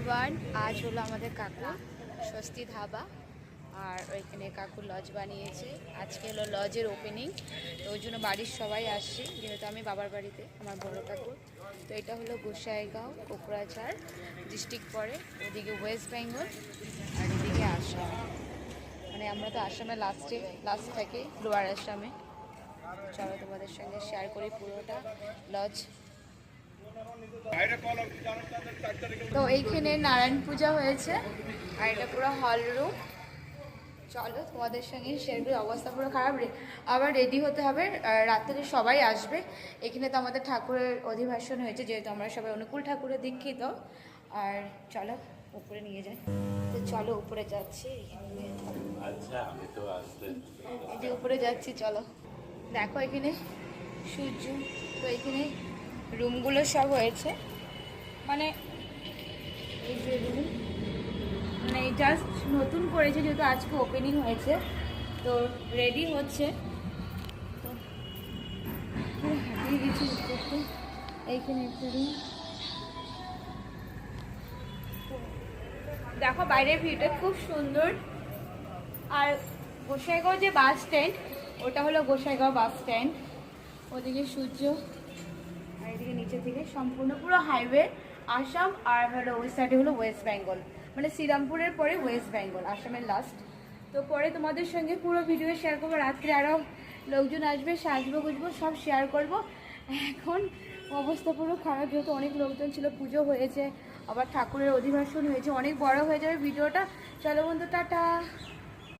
Everyone, আজ হলো আমাদের কাকু স্বস্তি ধাবা। আর ওইখানে কাকু লজ বানিয়েছে। আজকে হলো লজের ওপেনিং, তো ওই জন্য বাড়ির সবাই আসছে, যেহেতু আমি বাবার বাড়িতে আমার বড় কাকু। তো এটা হলো গোসাইগাঁও, কোকরাঝাড় ডিস্ট্রিক্ট পড়ে, ওদিকে ওয়েস্ট বেঙ্গল আর এদিকে আসাম। মানে আমরা তো আসামে লাস্ট থাকি, লোয়ার আসামে। চলো তোমাদের সঙ্গে শেয়ার করি পুরোটা লজ। তো এইখানে নারায়ণ পূজা হয়েছে আর এটা পুরো হল রুম। চলো তোমাদের সঙ্গে শেয়ার করি। অবস্থা পুরো খারাপ, আবার রেডি হতে হবে। রাত্রে সবাই আসবে। এখানে তো আমাদের ঠাকুরের অধিবাসন হয়েছে, যেহেতু আমরা সবাই অনুকূল ঠাকুরের দীক্ষিত। আর চলো উপরে নিয়ে যাই। তো চলো উপরে যাচ্ছি। এই যে উপরে যাচ্ছি, চলো। দেখো এখানে সূর্য। তো এখানে রুমগুলো সব হয়েছে, মানে এই যে রুম, মানে জাস্ট নতুন করেছে, যেহেতু আজকে ওপেনিং হয়েছে, তো রেডি হচ্ছে। তো হাঁপিয়ে গেছি করতে। এইখানে একটা রুম। দেখো বাইরের ভিউটা খুব সুন্দর। আর গোসাইগাঁও যে বাস স্ট্যান্ড, ওটা হলো গোসাইগাঁও বাস স্ট্যান্ড। ওদিকে সূর্য আর এদিকে নিচে থেকে সম্পূর্ণ পুরো হাইওয়ে আসাম। আর হলো ওই সাইডে হলো ওয়েস্ট বেঙ্গল, মানে শ্রীরামপুরের পরে ওয়েস্ট বেঙ্গল, আসামের লাস্ট। তো পরে তোমাদের সঙ্গে পুরো ভিডিও শেয়ার করবো। রাত্রে আরও লোকজন আসবে, সাজবো গুজবো সব শেয়ার করব। এখন অবস্থা পুরো খারাপ, যেহেতু অনেক লোকজন ছিল, পুজো হয়েছে, আবার ঠাকুরের অধিবাসন হয়েছে, অনেক বড় হয়ে যাবে ভিডিওটা। চলো বন্ধু, টাটা।